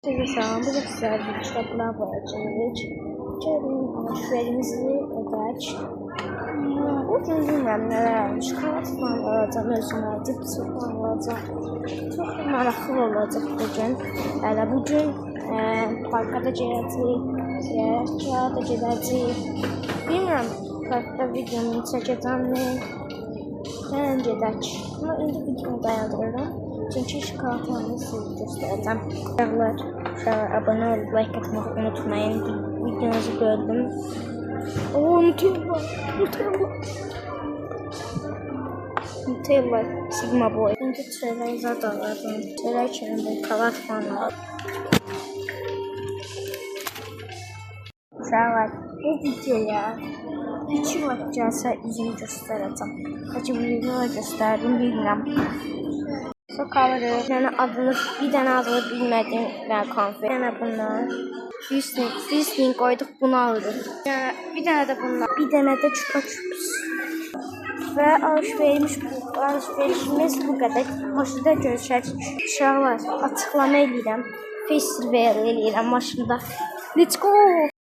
Size salam, bu da sizə bir kitablar boyayacağıq. Gəlin alışverişimizi edək. Bugün bilmirəm nələr almış. Kanat falan alacağım özümə, cips falan alacağım. Çox maraqlı olacaq bugün. Hələ bugün parka da gedəcəyik, da gedəcəyik. Bilmirəm parkda videomu çəkəcəmmi? Gəlin gedək. Amma indi videomu dayandırıram. Çünkü şokolatlarını size göstereceğim. Uşaqlar abone olup like atmayı unutmayın. Videonuzu böldüm. Nutella Sigma Boy. Şimdi çörəyi zat alırdım. Çörək üçün bir kalat falan alırdım. Uşaqlar bu videoya 2 vaxt gəlsə üzümü göstərəcəm. Bəlkə bu videoda göstərdim, bilmirəm. Sokaları, yani adını bir tane adını bilmediğim konfet. Bir tane bunlar. Fiesling koyduk, bunu alırız. Yani bir tane de bunlar. Bir tane de Chupa Chups. Ve alışverişimiz bu kadar. Maşında görüşürüz. Uşaqlar, açıqlama edirəm. Face reveal edirəm maşında. Let's go!